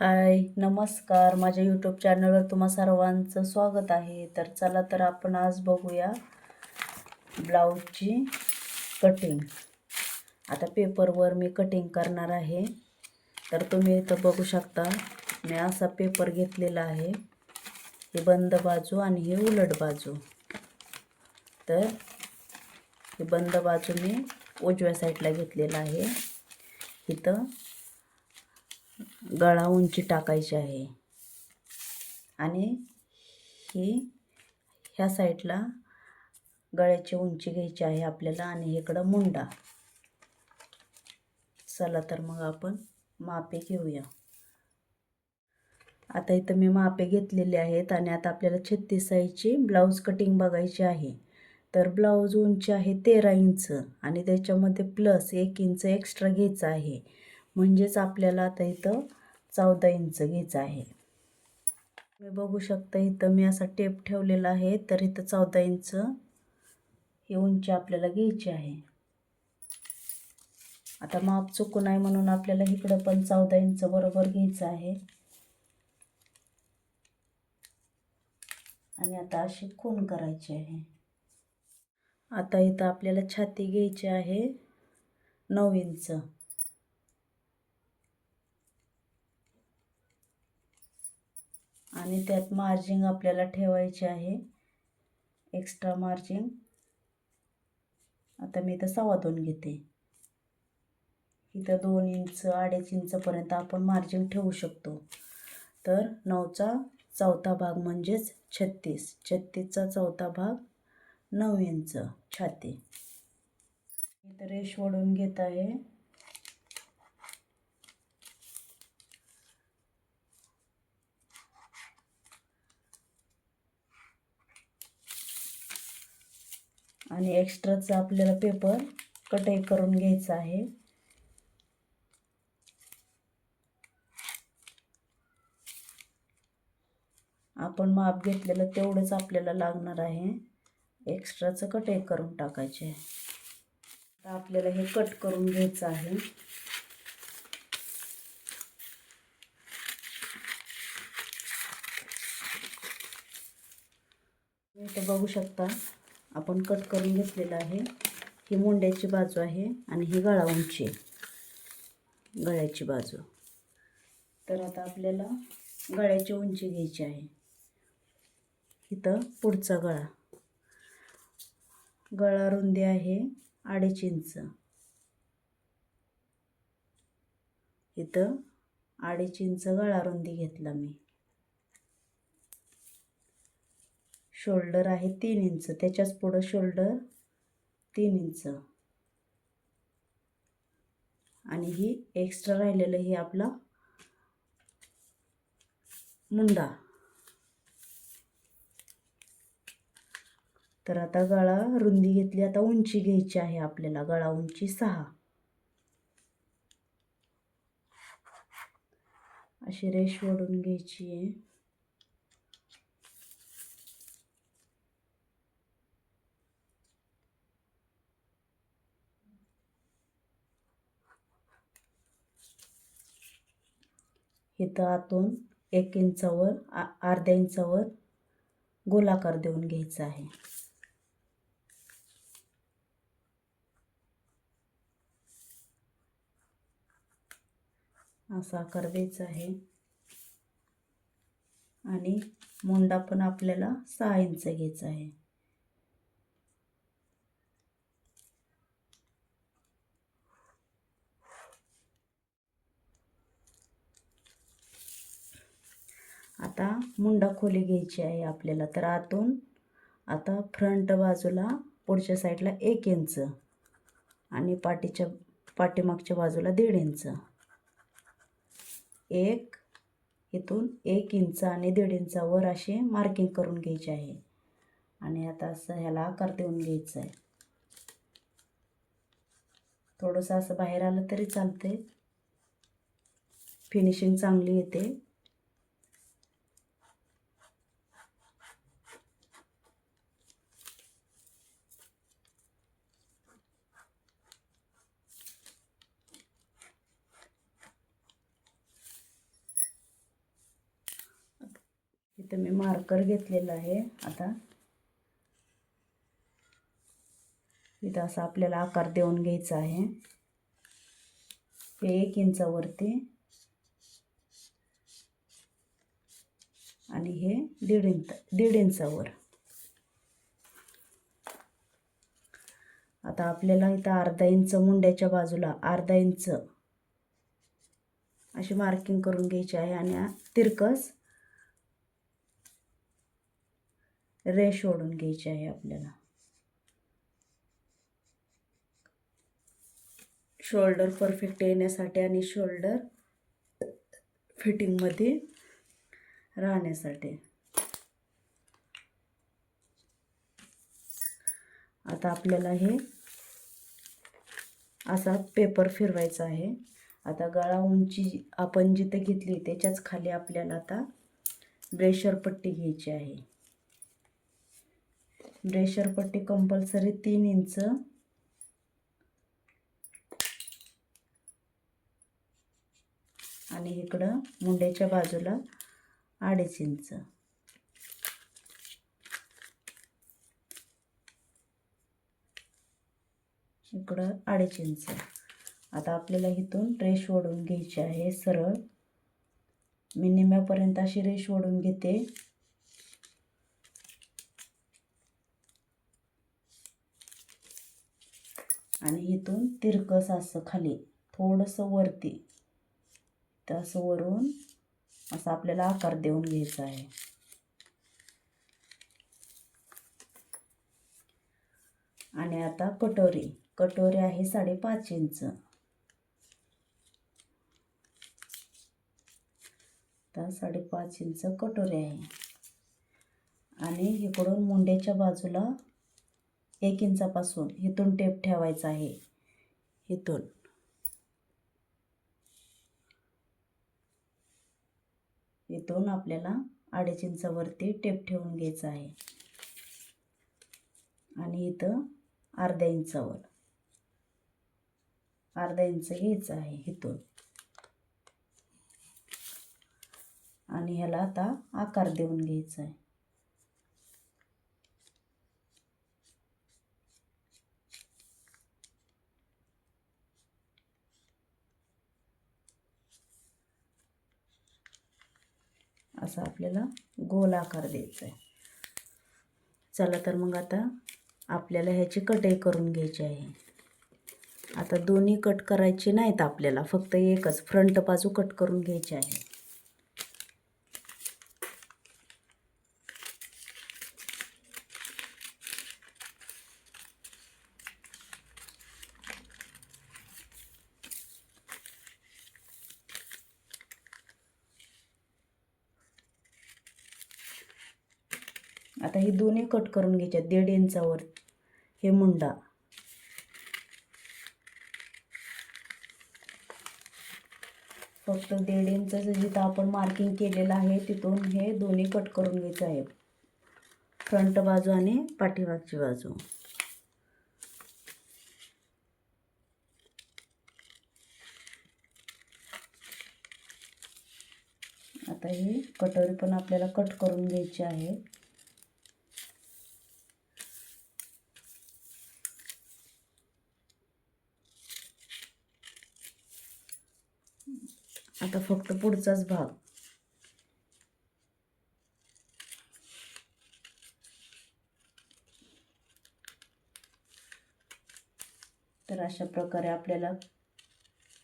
हाय, नमस्कार. माझ्या यूट्यूब चॅनलवर तुम्हा सर्वांचं स्वागत आहे. तर चला तर आपण आज बघूया ब्लाऊजची कटिंग. आता पेपरवर मी कटिंग करणार आहे. तर तुम्ही इथं बघू शकता, मी असा पेपर घेतलेला आहे. ही बंद बाजू आणि ही उलट बाजू. तर ही बंद बाजू मी उजव्या साईडला घेतलेला आहे. इथं गळा उंची टाकायची आहे आणि ह्या साईडला गळ्याची उंची घ्यायची आहे आपल्याला आणि इकडं मुंडा. चला तर मग आपण मापे घेऊया. आता इथं मी मापे घेतलेले आहेत आणि आता आपल्याला 36 साईजची ब्लाऊज कटिंग बघायची आहे. तर ब्लाऊज उंची आहे 13 इंच आणि त्याच्यामध्ये प्लस 1 इंच एक्स्ट्रा घ्यायचं आहे. म्हणजेच आपल्याला आता इथं 14 इंच घ्यायचं आहे. तुम्ही बघू शकता इथं मी असा टेप ठेवलेला आहे. तर इथं 14 इंच ही उंची आपल्याला घ्यायची आहे. आता माप चुकू नये म्हणून आपल्याला इकडं पण 14 इंच बरोबर घ्यायचं आहे. आणि आता अशी खूण करायची आहे. आता इथं आपल्याला छाती घ्यायची आहे 9 इंच. आणि त्यात मार्जिंग आपल्याला ठेवायची आहे, एक्स्ट्रा मार्जिंग. आता मी इथं 2.25 घेते. इथं 2 इंच 2.5 इंचपर्यंत आपण मार्जिन ठेवू शकतो. तर 9चा चौथा भाग म्हणजेच 36. 36चा चौथा भाग 9 इंच छाती. इथं रेष ओढून घेत आहे. आणि एक्स्ट्राचा आपल्याला पेपर कटाई करून घ्यायचा आहे. आपण माप घेतलेलं तेवढंच आपल्याला लागणार आहे. एक्स्ट्राचं कटाई करून टाकायचे आहे. आता आपल्याला हे कट करून घ्यायचं आहे. इथं बघू शकता आपण कट करून घेतलेलं आहे. ही मुंड्याची बाजू आहे आणि ही गळा उंची, गळ्याची बाजू. तर आता आपल्याला गळ्याची उंची घ्यायची आहे. इथं पुढचा गळा रुंदी आहे 2.5 इंच. इथं 2.5 इंच गळा रुंदी घेतला मी. शोल्डर आहे 3 इंच, त्याच्याच पुढं शोल्डर 3 इंच. आणि ही एक्स्ट्रा राहिलेलं ही आपला मुंडा. तर आता गळा रुंदी घेतली, आता उंची घ्यायची आहे आपल्याला. गळा उंची 6. अशी रेष ओढून घ्यायची आहे. इथं आतून 1 इंचावर अर्ध्या इंचावर गोलाकार देऊन घ्यायचा आहे. असा आकार द्यायचा आहे. आणि मुंडा पण आपल्याला 6 इंच घ्यायचा आहे. आता मुंडा खोली घ्यायची आहे आपल्याला. तर आतून आता फ्रंट बाजूला पुढच्या साईडला 1 इंच आणि पाठीमागच्या बाजूला 1.5 इंच. इथून 1 इंच आणि 1.5 इंचावर असे मार्किंग करून घ्यायचे आहे. आणि आता असं ह्याला आकार देऊन घ्यायचा आहे. थोडंसं असं बाहेर आलं तरी चालते, फिनिशिंग चांगली येते. इथं मी मार्कर घेतलेला आहे. आता इथं असा आपल्याला आकार देऊन घ्यायचा आहे. हे 1 इंचावरती आणि हे 1.5 इंचावर. आता आपल्याला इथं अर्धा इंच मुंड्याच्या बाजूला अर्धा इंच अशी मार्किंग करून घ्यायची आहे आणि तिरकस रेष ओढून घ्यायची आहे आपल्याला. शोल्डर परफेक्ट येण्यासाठी आणि शोल्डर फिटिंगमध्ये राहण्यासाठी. आता आपल्याला हे असा पेपर फिरवायचा आहे. आता गळा उंची आपण जिथे घेतली त्याच्याच खाली आपल्याला आता ब्रेशर पट्टी घ्यायची आहे. ब्रेशर पट्टी कंपल्सरी 3 इंच आणि इकडं मुंड्याच्या बाजूला 2.5 इंच. इकडं 2.5 इंच. आता आपल्याला इथून रेष ओढून घ्यायची आहे सरळ. मी निम्यापर्यंत अशी रेष ओढून घेते. आणि इथून तिरकस असं खाली थोडंसं वरती असं वरून असं आपल्याला आकार देऊन घ्यायचा आहे. आणि आता कटोरी आहे 5.5 इंच. तर 5.5 इंच कटोरी आहे. आणि इकडून मुंड्याच्या बाजूला 1 इंचापासून इथून टेप ठेवायचा आहे. इथून आपल्याला 2.5 इंचावरती टेप ठेवून घ्यायचा आहे. आणि इथं अर्ध्या इंचावर अर्धा इंच घ्यायचं आहे इथून. आणि ह्याला आता आकार देऊन घ्यायचा आहे. असा आपल्याला गोल आकार द्यायचा आहे. चला तर मग आता आपल्याला ह्याची कटई करून घ्यायची आहे. आता दोन्ही कट करायचे नाहीत आपल्याला, फक्त एकच फ्रंट बाजू कट करून घ्यायची आहे. आता ही दोन्ही कट करून घ्यायचे 1.5 इंचावर. हे मुंडा फक्त 1.5 इंचाचं जिथं आपण मार्किंग केलेलं आहे तिथून हे दोन्ही कट करून घ्यायचं आहे, फ्रंट बाजू आणि पाठीमागची बाजू. आता ही कटोरी पण आपल्याला कट करून घ्यायची आहे. आता फक्त पुढचाच भाग. तर अशा प्रकारे आपल्याला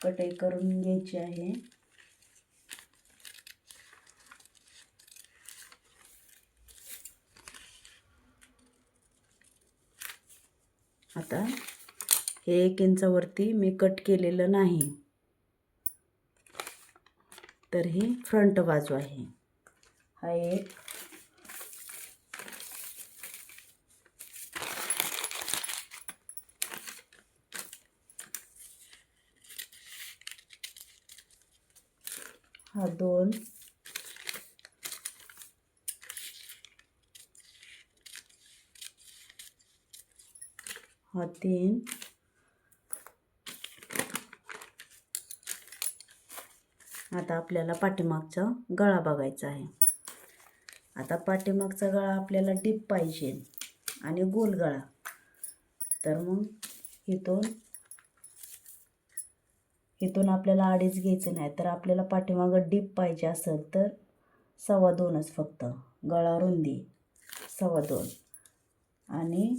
कटाई करून घ्यायची आहे. आता हे 1 इंचावरती मी कट केलेलं नाही, तर ही फ्रंट बाजू आहे. हा एक हा 2 हा 3 आता आपल्याला पाठीमागचा गळा बघायचा आहे. आता पाठीमागचा गळा आपल्याला डीप पाहिजे आणि गोल गळा. तर मग इथून आपल्याला अडीच घ्यायचं नाही, तर आपल्याला पाठीमागं डीप पाहिजे असेल तर 2.25च फक्त. गळा रुंदी 2.25 आणि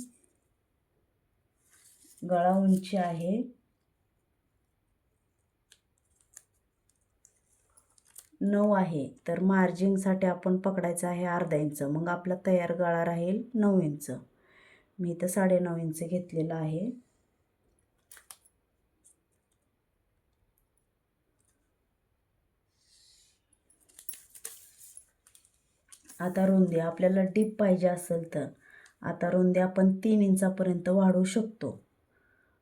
गळा उंची आहे 9 आहे. तर मार्जिंगसाठी आपण पकडायचं आहे अर्धा इंच. मग आपला तयार गळा राहील 9 इंच. मी इथं 9.5 इंच घेतलेला आहे. आता रुंदी आपल्याला डीप पाहिजे असेल तर आता रुंदी आपण 3 इंचापर्यंत वाढवू शकतो.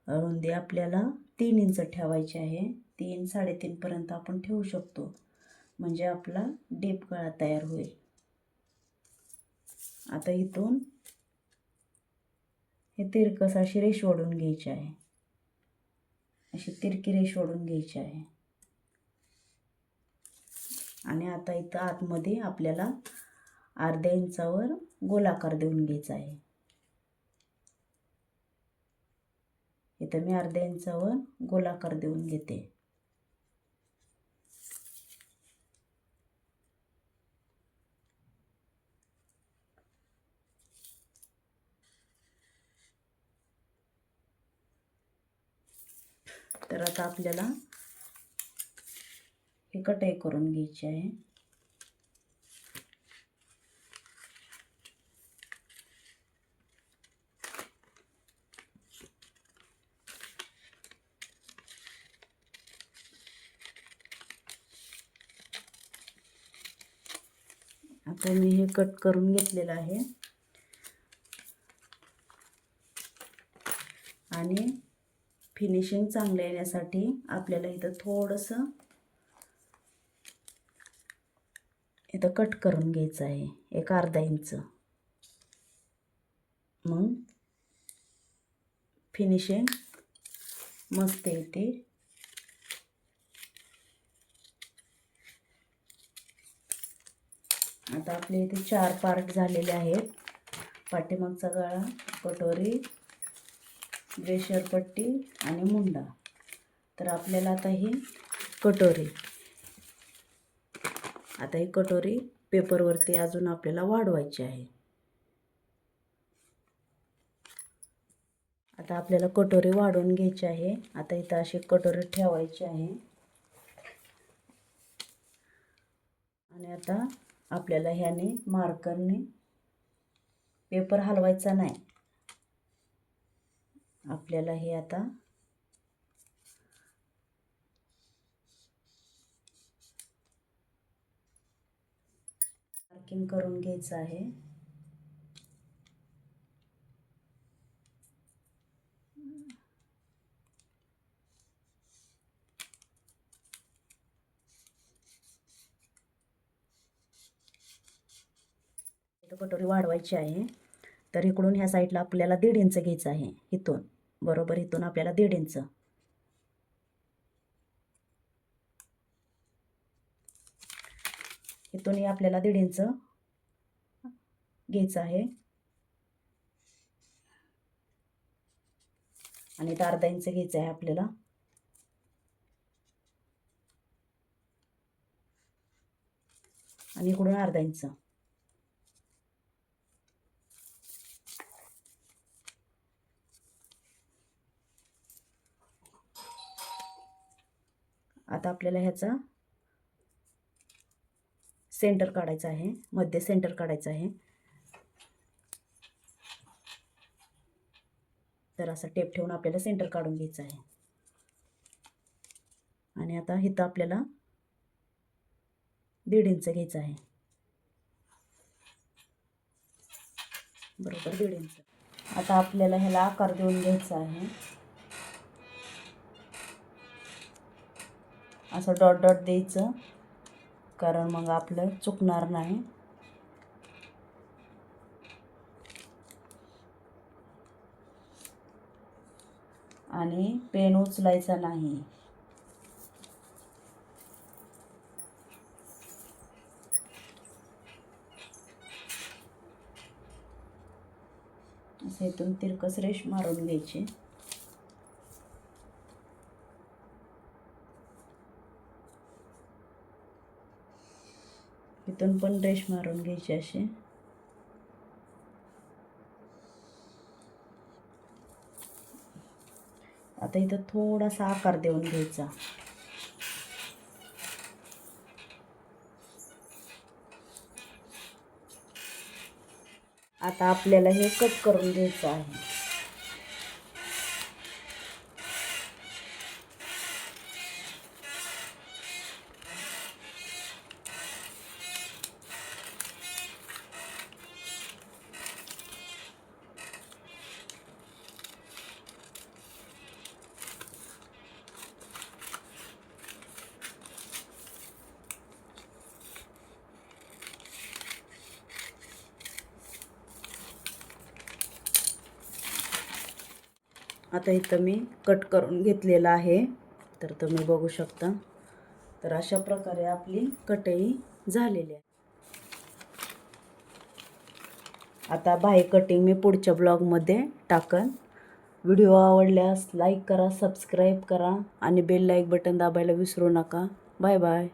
रुंदी आपल्याला 3 इंच ठेवायची आहे. 3 3.5 पर्यंत आपण ठेवू शकतो, म्हणजे आपला डीप गळा तयार होईल. आता इथून हे तिरकस अशी रेष ओढून घ्यायची आहे. अशी तिरकी रेष ओढून घ्यायची आहे. आणि आता इथं आतमध्ये आपल्याला अर्ध्या इंचावर गोलाकार देऊन घ्यायचा आहे. इथं मी अर्ध्या इंचावर गोलाकार देऊन घेते. तर आता आपल्याला हे कटाई करून घ्यायची आहे. आता मी हे कट करून घेतलेलं आहे. आणि फिनिशिंग चांगलं येण्यासाठी आपल्याला इथं थोडंसं इथं कट करून घ्यायचं आहे, एक अर्धा इंच. मग फिनिशिंग मस्त येते. आता आपले इथे 4 पार्ट झालेले आहेत. पाठीमागचा गळा, कटोरी, ब्रेशर पट्टी आणि मुंडा. तर आपल्याला आता ही कटोरी पेपरवरती अजून आपल्याला वाढवायची आहे. आता आपल्याला कटोरी वाढवून घ्यायची आहे. आता इथं अशी कटोरी ठेवायची आहे. आणि आता आपल्याला ह्याने मार्करने पेपर हलवायचा नाही. आपल्याला हे आता मार्किंग करून घ्यायचं आहे. कटोरी वाढवायची आहे. तर इकडून ह्या साईडला आपल्याला 1.5 इंच घ्यायचं आहे. इथून बरोबर इथून आपल्याला 1.5 इंच. इथूनही आपल्याला 1.5 इंच घ्यायचं आहे. आणि इथं अर्धा इंच घ्यायचं आहे आपल्याला. आणि इकडून अर्धा इंच. आता आपल्याला ह्याचा सेंटर काढायचा आहे, मध्ये सेंटर काढायचं आहे. तर असा टेप ठेवून आपल्याला सेंटर काढून घ्यायचं आहे. आणि आता इथं आपल्याला 1.5 इंच घ्यायचं आहे, बरोबर 1.5 इंच. आता आपल्याला ह्याला आकार देऊन घ्यायचा आहे. असं डॉट डॉट द्यायचं, कारण मग आपलं चुकणार नाही. आणि पेन उचलायचा नाही. असं इथून तिरकस रेष मारून घ्यायची. इथून पण रेष मारून घ्यायची अशी. आता इथं थोडासा आकार देऊन घ्यायचा. आता आपल्याला हे कट करून घ्यायचं आहे. आता इथं मी कट करून घेतलेला आहे, तर तुम्ही बघू शकता. तर अशा प्रकारे आपली कटई झालेली आहे. आता बाही कटिंग मी पुढच्या ब्लॉगमध्ये टाकन. व्हिडिओ आवडल्यास लाईक करा, सबस्क्राईब करा आणि बेल लाईक बटन दाबायला विसरू नका. Bye bye.